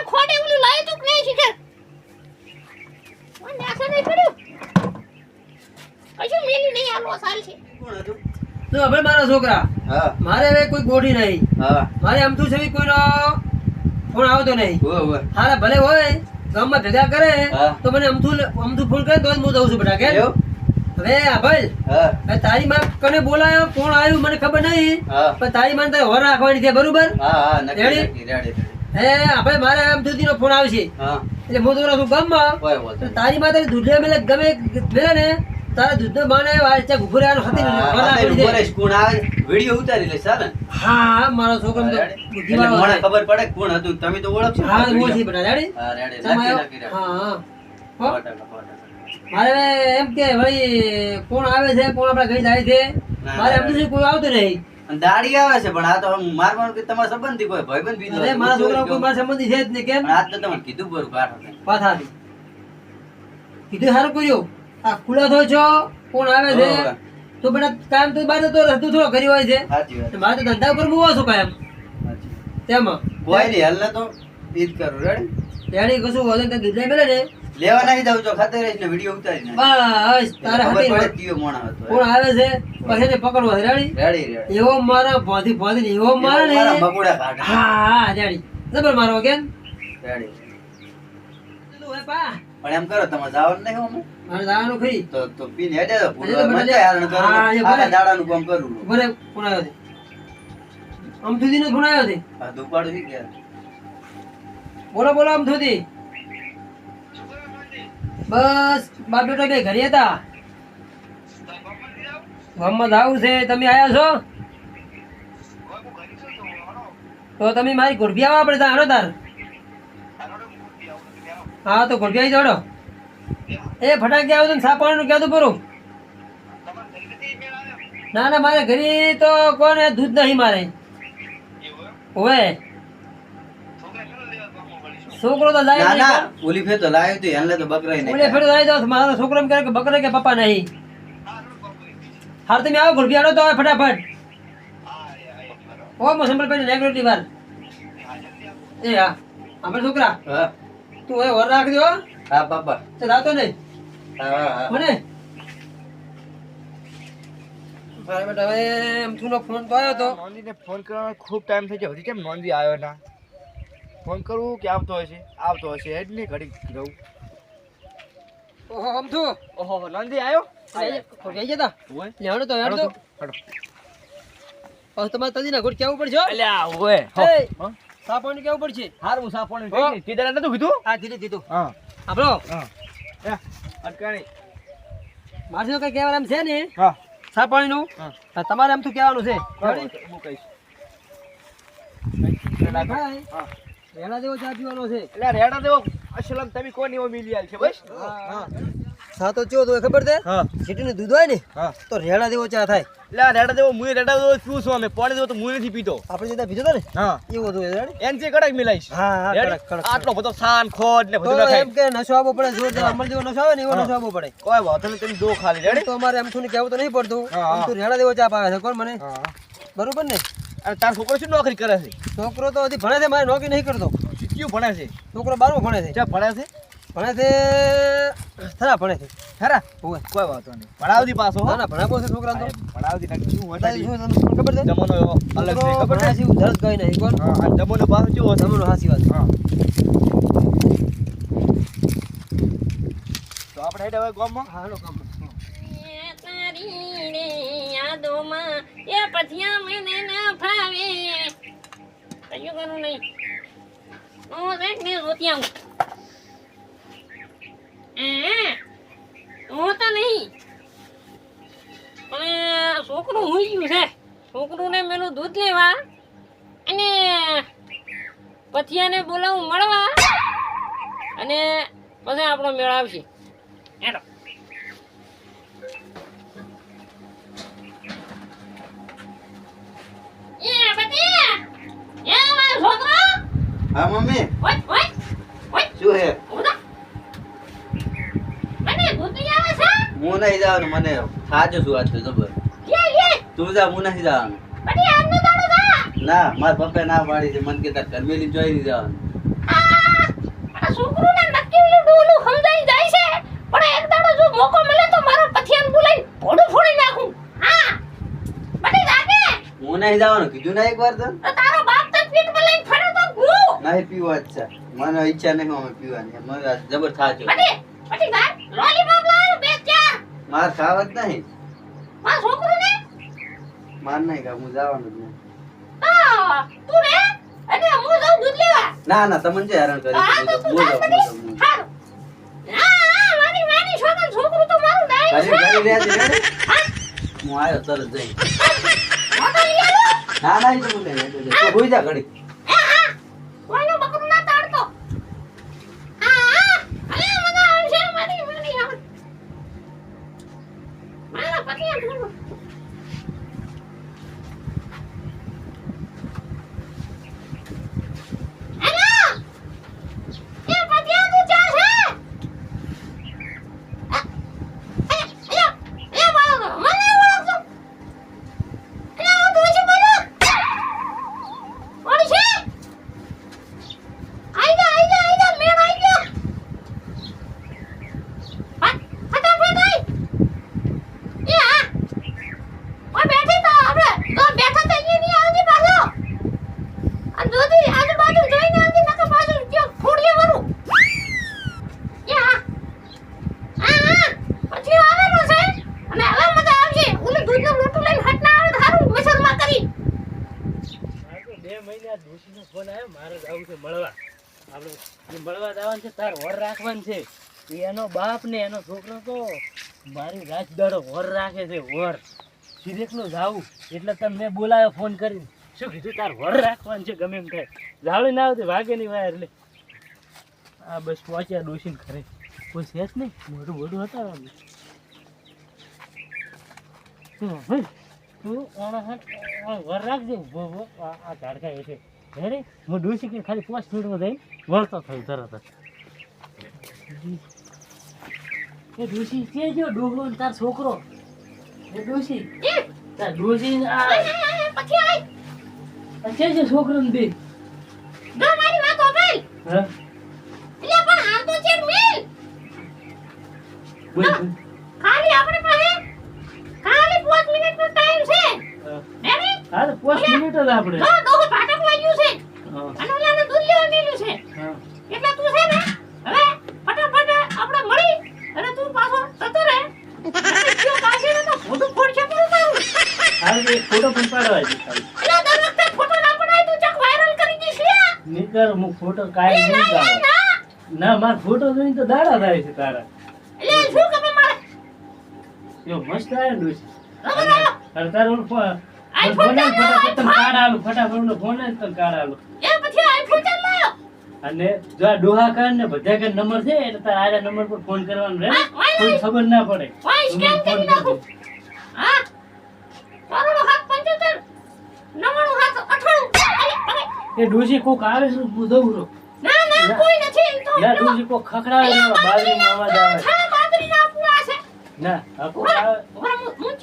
ખોટે ઓલું લાય તું નહીં શીખર મને આસા નહીં પડ્યું કશું મેલી નહીં આલો સાલ છે કોણ હતું તો હવે મારા છોકરા હા મારે હવે કોઈ ગોઠી નહીં હા મારે આમ તો છે કોઈનો ફોન આવતો નહીં ઓય હારા ભલે હોય ગામમાં ભેગા કરે હા. તો મને અમથું ફોન કરે તો જ હું દઉં છું બેટા કે એવું હવે ભાઈ હા હવે તારી માં કને બોલાયો કોણ આવ્યું મને ખબર નહીં હા પણ તારી માં તારે હોર રાખવાની છે બરોબર હા હા નક્કી રેડી? નક્કી રેડી હે ભાઈ મારે આમ સુધી નો ફોન આવશે હા એટલે હું તો છું ગામમાં કોઈ બોલ તો તારી માં તારી દૂધ મેલે ગમે મેલે ને તારા દૂધ નો બાને વાંચે ઘુઘુરાનો હતી હોર રાખવાની છે. કોણ આવે વિડિયો ઉતારી લે ચાલે હા મારો છોકરો તો એટલે મને ખબર પડે કોણ હતું તમે તો ઓળખશો ને હા video. મોસી બેટા રેડી હા રેડી તમે નક્કી આવ્યો? નક્કી રેડી. હા હા સો હો? ટકા, સો ટકા. મારે હવે એમ કે ભાઈ કોણ આવે છે કોણ આપડા ઘરે જાય છે ના, મારે એમ ના, તો કોઈ આવતું નહીં અને દાડી આવે છે પણ આ તો આમ મારવાનું કે તમારા સંબંધી કોઈ ભાઈબંધ બીજો અરે હતો. મારા છોકરા કોઈ મારા સંબંધી છે જ નહીં કેમ પણ આજ તો તમને કીધું બરું કાઢો ને. પાછાથી કીધું સારું કર્યું આ ખુલ્લા થયો છો કોણ આવે છે હોવે. તો બેટા કામ તો બાર તો રસ્તું થોડો કરી હોય છે સાચી વાત, મારે તો ધંધા ઉપર મૂવો છો કાયમ સાચી વાત. તેમાં કોઈ નહીં હાલ ને તો ઈ જ કરું રેડી રેડી કશું વધે તો ગીધા મેલે ને લેવા નહીં દઉં તો ખાતે રહીશ ને વિડીયો ઉતારી નાખ. બસ તારે ખબર હતી પડે કયો મોણા હતો. કોણ આવે છે પછી એને પકડવા છે રેડી રેડી રેડી એવો મારા ભોંધી ભોંધી એવો મારે ને મારા બગુડા કાઢે. હા હા રેડી જબર મારો કેમ રેડી તું હે પા પણ એમ કરો તમે જવાનું નહીં અમે મારે જવાનું ખરી તો પીને હેડે તો હજી તો મજા હેરાન કરો હા, એ આખા ભલે. દાડાનું કામ કરું બરે ફોન આવ્યો છે આમ સુધી નો ફોન આવ્યો છે આ દુપાડું શી ગયા બોલો બોલો આમ સુધી બસ બાપ બેટા બે ઘરે હતા ગામમાં આવું છે તમે આયા છો તો તમે મારી ઘોડભી આવો આપણે ત્યાં તાર હા તો ઘોડભી આવી જોડો એ ફટાક આવો તો સાપાવાનું કહેતું પૂરું ના ના મારે ઘરે તો કોને દૂધ નહીં મારે ઓવે છોકરો તો લાય ના ના ઓલી ફેર તો લાવ્યો તો એને તો બકરાઈ ઓલે નહીં ફેર લાવી દો મારો છોકરો એમ કહે કે બકરે કે પપ્પા નહીં હાર તમે આવો ઘોડભી આડો તો હવે ફટાફટ ઓ મોસંબલ પેલી નેગરેટી વાર એ હા આપણે છોકરા હા તું હવે વર રાખ દો હા બાપા તો રાતો નહીં હા હા મને મારે બેટા હવે એમથુનો ફોન તો આવ્યો તો નોંધીને ફોન કરવાનો ખૂબ ટાઈમ થઈ ગયો હજી કેમ નોંધી આવ્યો ના ફોન કરવું કે આવતો હશે હેડ નહીં ઘડી રહું ઓહો અમથુ ઓહો નોંધી આવ્યો ખોટી જતા ઓય લેવાનો તો હેડ તો હવે તમારે તદીના ઘોડ કેવું પડશે હો? અલ્યા ઓય એ, હા સાપાનું કેવું પડશે હાર હું સાફોણ હો. કીધા નતું કીધું હા ધીરે દીધું હા આપણો હા એ અટકાણી મારે શું કઈ કહેવાનું એમ છે ને હા સાપાણીનું હા તમારે એમ તો કહેવાનું છે બરાબર, હું કહીશ ભાઈ હા એના જેવો ચા પીવાનો છે એટલે રેડા દેવો અસલમ તમે કોની એવો મિલી આલ છે બસ હા સા તો ચો તો ખબર છે હા સીટીનું દૂધ હોય ને હા તો રેડા જેવો ચા થાય એટલે રેડા દેવો મુય રેડા દેવો પીવું છું અમે પાણી દેવો તો મુય નથી પીતો આપણે જેતા પીધો ને હા એવું હતું રેડી એન જે કડક મિલાઈશ હા હા રેડી? કડક કડક આટલો બધો સાન ખોદ ને બધું તો નખાય એમ કે નશો આવવો પડે જોરદાર અમલ જેવો નશો આવે ને એવો નશો આવવો પડે કોઈ વાંધો નહીં તમે દો ખાલી રેડી તો અમારે એમ થું કહેવું તો નહીં પડતું હા, આમ હા. તો રેડા જેવો ચા પાવે છે કોણ મને હા બરોબર ને અને તાર છોકરો શું નોકરી કરે છે છોકરો તો હજી ભણે છે મારે નોકરી નહીં કરતો કયું ભણે છે છોકરો 12મું ભણે છે ક્યાં ભણે છે ભણે છે થરા ભણે છે ખરા ઓય કોઈ વાંધો નહીં ભણાવતી પાછો હો ના ના ભણાવો છે છોકરા તો ભણાવતી નાખ શું બતાવી વટાડી શું તમને ખબર છે જમવાનો એવો અલગ છે ખબર છે છે ધરત કઈ નહીં કોણ હા અને જમવાનો પાછો કેવો છે તમારો હાસી વાત હા તો આપણે હેડ હવે ગામમાં હાલો કામ એ તારી રે યાદોમાં એ પથિયા મને ના ફાવે કયું કરું નહીં હું દેખ ને રોતી આવું હું તો નહીં પણ છોકરું હુઈ ગયું છે છોકરુંને મેલું દૂધ લેવા અને પથિયાને બોલાવું મળવા અને પછી આપણો મેળ આવશે હેડો એ પતિયા એ મારો છોકરો હા મમ્મી ઓય ઓય ઓય શું હે ઉડા મને દૂધ નહીં આવે છે હું નહીં જવાનું મને થાજો છું આજ તો જબર લે તું જા હું નહીં જવાનું પતિયા આજનો દાડો જા ના મારા પપ્પા ના પાડી છે મને કે તાર ઘર મેલી જોઈ નહીં જવાનું આ છોકરોને નક્કી ઓલું ડોલું સમજાઈ જાય છે પણ એક દાડો જો મોકો મળે તો મારો પથિયાન બોલાઈ ભોડું ફોડી નાખું હા બટી જાગે હું નહીં જવાનું કીધું ના એકવાર તો તો તારો બાપ તો પીઠમાં લઈને ફર્યો તો હું નહીં પીવા જ છે મને ઈચ્છા નહીં અમે પીવાની મને આ જબર થાજો બટી જા લોલીપોપ લાવ બે ચાર માર ખાવા જ નહીં મારા છોકરોને માર નહીં કા હું જવાનું જ નહીં તું રે અને હું જાઉં દૂધ લેવા ના ના તમને જે હેરાન કરી હા તો તું જા બટી હારું મારી માની છોકરું તો મારું ડાય ઘરે ઘરે રહ્યા છે હું આવ્યો તરત જઈ મોટો લઈ આલો ના ના એ તો બોલે તો હોઈ જા ઘડી કોઈનો બકરું ના તાડતો અરે મજા આવશે મારી આવે મારા પતિયા હેલો એ પતિયા તું ચા છે એ બાળકો મને ઓળખતો એટલે હું તું છે બોલો કોણ છે આઈ જા મેળ આઈ ગયો ફટાફટ આઈ એ હા ઓય બેઠી તો આપણે તો બેઠા તો અહીંયા નહીં આવતી પાછો આ જોતી આજુબાજુ જોઈને આવતી નકર પાછું જો ફોડીએ મારું એ હા પછી આવવાનું છે અને હવે મજા આવશે ઓલું દૂધનો લોટો લઈને હટ ના આવે તો હારું મસરમાં કરી 2 મહિના ડોશીનો ફોન આવ્યો મારે જવું છે મળવા આપણે જે મળવા જવાનું છે તાર વર રાખવાનું છે એનો બાપ ને એનો છોકરો તો મારી રાત દાડો વર રાખે છે વર સિરેકનું જાવું એટલે તને મેં બોલાયો ફોન કરીને શું કીધું તાર વર રાખવાનું છે ગમે એમ થાય જાળું ના આવતી વાગે નહીં વાય એટલે આ બસ પહોંચ્યા ડોશીને ઘરે કોઈ છે જ નહીં મોઢું મોઢું હતા તું વર રાખજે આ ઝાડકા એ છે હેડે હું ડોસી કે ખાલી 5 મિનિટમાં જઈને વળતો થયું તરત જ એ ડોસી છે જો ડોગલો ને તાર છોકરો એ ડોસી તાર ડોસી આ પછી આઈ છે જે છોકરો ને બે ના મારી વાત ઓપલ હા એટલે પણ હાલ તો છે મિલ બોલ ખાલી આપણે પાસે ખાલી 5 મિનિટનો ટાઈમ છે રેડી હા 5 મિનિટ જ આપણે તો ડોહો પાટક વાગ્યું છે હા અને ઓલાને દૂધ લેવા મેલ્યું છે હા એટલે તું છે ને હવે ફટાફટ આપણે મળી અને તું પાછો જતો રહે કયો કાશે ને તો ફોટો ફોડશે પણ તારું હાલ એક ફોટો પણ પાડવા છે ખાલી એટલે દર વખતે ફોટો ના પડાય તું ચક વાયરલ કરી દઈશ લે નીકળ હું ફોટો કાઈ નહીં કાઢો ના માર ફોટો જોઈને તો દાડા થાય છે તારા એટલે શું ખબર મારે યો મસ્ત આયો ડોસી રમો અરે તારું આઈફોન ફટાફટ તને કાર્ડ આલું ફટાફટ ફોન જ તને કાર્ડ આલું એ પછી આઈફોન ચાલ લાયો અને જો આ ડોહા કાર્ડ ને બધા કાર્ડ નંબર છે એટલે તારા આજા નંબર પર ફોન કરવાનો રહે કોઈ ખબર ના પડે વાય સ્કેન કરી નાખું હા તારો હાથ 75 નવાણું હાથ 98 એ ડોસી કોક આવે છે હું દઉં છું ના ના કોઈ નથી તો યા ડોસી કોક ખખડાવે છે બાજરીમાં અવાજ આવે છા બાજરી ના પૂરા છે ના આ કોક આવે હું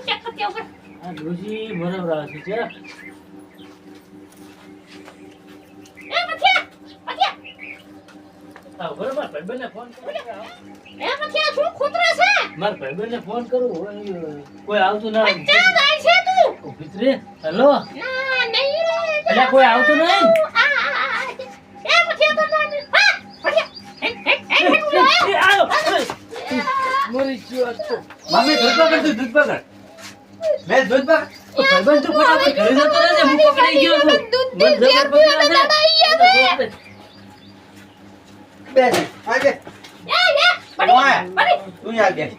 ચેક કરતો ઉપર આ ડોસી બરાબર આવે છે એ પછી આ બરાબર ભાઈબંધને ફોન કરો એ પછી શું ખોતરે છે માર ભાઈબંધને ફોન કરું કોઈ આવતું ના ક્યાં જાય છે તું ભીતરે હેલો ના નહીં રે એટલે કોઈ આવતું નહીં એ પછી તો હા પછી આવો મોરી ગયો તો મમ્મી દૂધ પકડ તું દૂધ પકડ મેં દૂધ પકડ ભાઈબંધ તું ફટાફટ ઘરે જતો રહેજે હું પકડી ગયો છું મને જબર પકડ્યો છે બેસ આગે તું યાર બેસ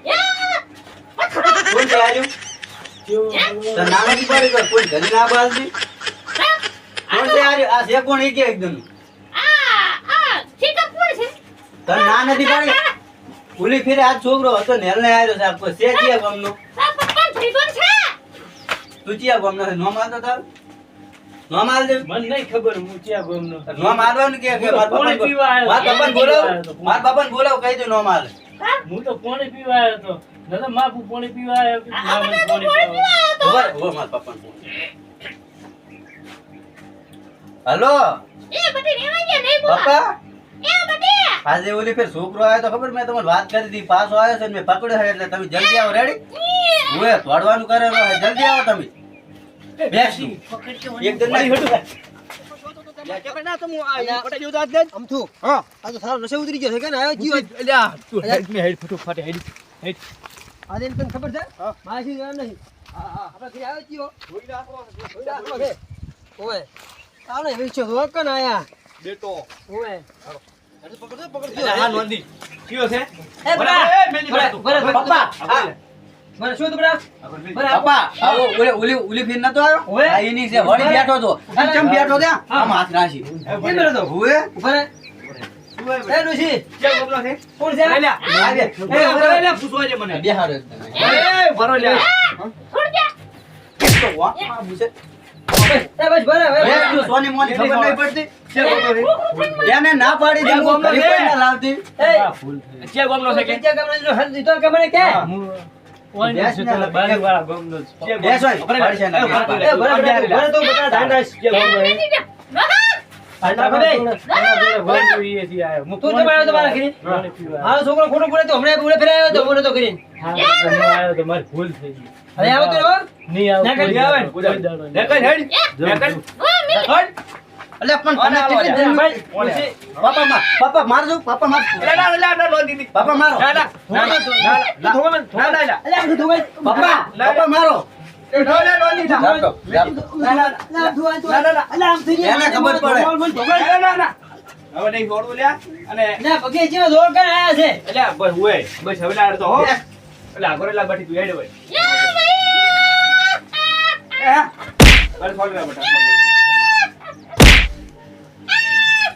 કોણ છે આજુ તો નામ કી પાડી કર કોઈ ઘરે ના બાલતી કોણ છે આજુ આ છે કોણ કે એકદમ તો ના નથી પાડી ભૂલી ફિરે આ છોકરો હતો નેલ ને આવ્યો છે આપકો છે ચિયા ગમનો તું ચિયા ગમનો છે નો મારતો તાર નો માર દે મને નહીં ખબર હું ક્યાં ગમનો નો મારવાનું કે માર પાણી પીવા આવ્યો. માર બાપાને બોલાવ કહી દે નો માર હું તો પાણી પીવા આવ્યો તો દાદા માપુ પાણી પીવા આવ્યો કે ના મને પાણી પીવા ઓય માર બાપાને હલો પપ્પા એ બટી આજે ઓલી ફેર છોકરો આવ્યો તો ખબર મેં તમને વાત કરી હતી પાછો આવ્યો છે ને મેં પકડ્યો છે એટલે તમે જલ્દી આવો રેડી ઓએ તોડવાનું કરે છે, જલ્દી આવો તમે બેસી એકદમ નહીં હટું આ તો સારો નશો ઉતરી ગયો છે કે ને આવ્યો જીવ અલ્યા તું હેડ મે હેડ ફટોફટ હેડ હેડ આજે એને તને ખબર છે માસી જવા નહીં આપણે ઘરે આવ્યો જીવ ઓય આને વિચો રોકન આયા બેટો ઓય હા નોંધી કયો છે એ બરા એ મેલી બરા તું પપ્પા મને શું તું બરા પપ્પા આવો ઓલી ફેર નતો આવ્યો ઓએ. આ એની છે વળી બેઠો તો કેમ બેઠો ત્યાં આમ હાથ રાશી કેમ બેઠો તો ઓએ ઉપર એ ડોશી કે બોલો છે કોણ છે અલ્યા આવે. એ બરા લે પૂછવા છે મને બેહાડો એ ભરો લે છોડ જા તો વા આ મુસે એ બસ બરા બેસ તું સોની મોની ખબર નહીં પડતી કે બોલો છે એને ના પાડી દે હું ઘરે કોઈ ના લાવતી એ કે બોલો છે કે કે ગમણે જો હલ દીધો કે મને કે ઓય છે તો બાજુ વાળા ગમનો બેસ હોય પાડી છે ને. એ બરા બરા તો બતા ધાન રાખ કે બોલો છે ધાન રાખો તું જમ આવ્યો તો મારા ઘરે મારો છોકરો ખોટો પડે તો હમણાં ઉડે ફેરાયો તો મોટો તો કરીને અરે આવો તો અલ્યા પણ તને કેટલી જરૂર? પાપા મારજો પાપા માર પાપા મારો અલ્યા બધું ધોવાય પાપા મારો એને ખબર પડે. ના પગે જેવો દોડ કર આયા છે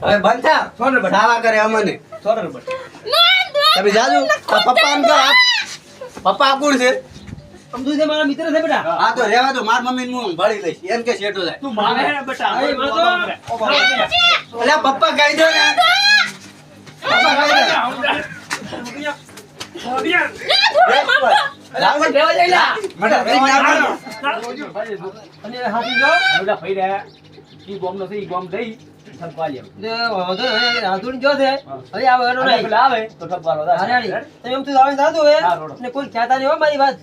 હવે બંધ થા દાવા કરે અમને તમે જાજો આ પપ્પા આમ કહો પપ્પા આપું છે સમજુ છે મારા મિત્ર છે બેટા આ તો રહેવા દો માર મમ્મી હું ભળી લઈશ એમ કે શેઠો જાય અલ્યા પપ્પા કહી દો ને પપ્પા કહી દો લાવો દેવા જઈ લા મને કઈ ના મારો અને હાથી જો હાથુડી જો છે હવે આવે એનો નહીં હારાડી તમે એમ તું આવે સાધુ હે ને કોઈ કહેતા નહીં હો મારી વાત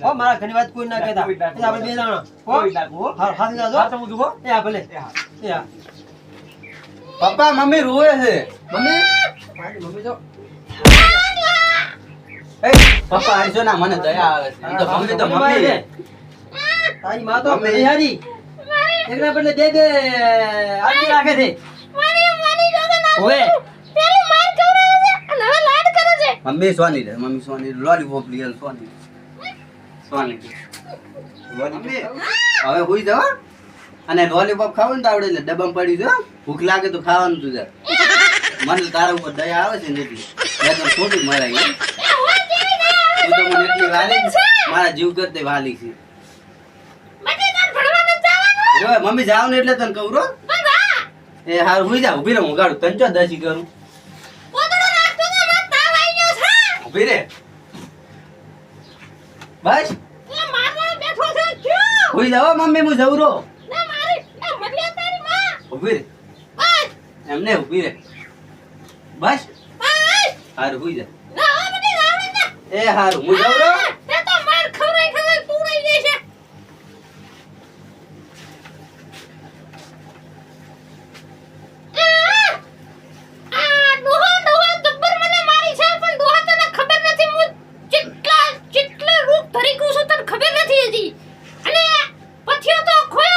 હો મારા ઘણી વાત કોઈ ના કહેતા એટલે આપણે બે જણા હો હા હાથી જાજો એ આ ભલે એ આ પપ્પા મમ્મી રોવે છે મમ્મી મારી મમ્મી જો એ પપ્પા આજો ના મને દયા આવે છે ઈ તો મમ્મી તો મમ્મી છે તારી માં તો બિહારી એકના બદલે બે બે આદમી રાખે છે ઓય પેલું માર કવરાવે છે અને હવે લાડ કરે છે મમ્મી સોની રે મમ્મી સોની લોલીપોપ લીયલ સોની સોની મમ્મી હવે હુઈ જાવ અને લોલીપોપ ખાવું ને તો આવડે એટલે ડબ્બામાં પડી જો ભૂખ લાગે તો ખાવાનું તું જા મને તારા ઉપર દયા આવે છે ને એટલે મેં તો ખોટું મરાય તું તો મને એટલી વાલી છે, મારા જીવ કરતે વાલી છે બટી તાર ભણવા ન જવાનું ઓય મમ્મી જાવ ને એટલે તને કહું રો બાબા એ હાર હુઈ જા ઊભી રહે હું ગાડું તને ચો દસી કરું પોતળો નાખતો તો મત તાવ આવી ગયો છે ઊભી રે બસ એ મારવા બેઠો છે ક્યું હુઈ જાવ મમ્મી હું જઉં રો ના મારી એ મરિયા તારી માં ઊભી રે બસ એમને ઊભી રે બસ બસ હાર હુઈ જા ના હો બટી રાવડી ના એ હારું હું જઉં રો તે તો માર ખવરાઈ તુરાઈ ગઈ છે આ ડોહા જબ્બર મને મારી છે પણ ડોહા તને ખબર નથી હું કેટલા રૂપ ધરી ગયું છું તને ખબર નથી હજી અને પથિયો તો ખોયો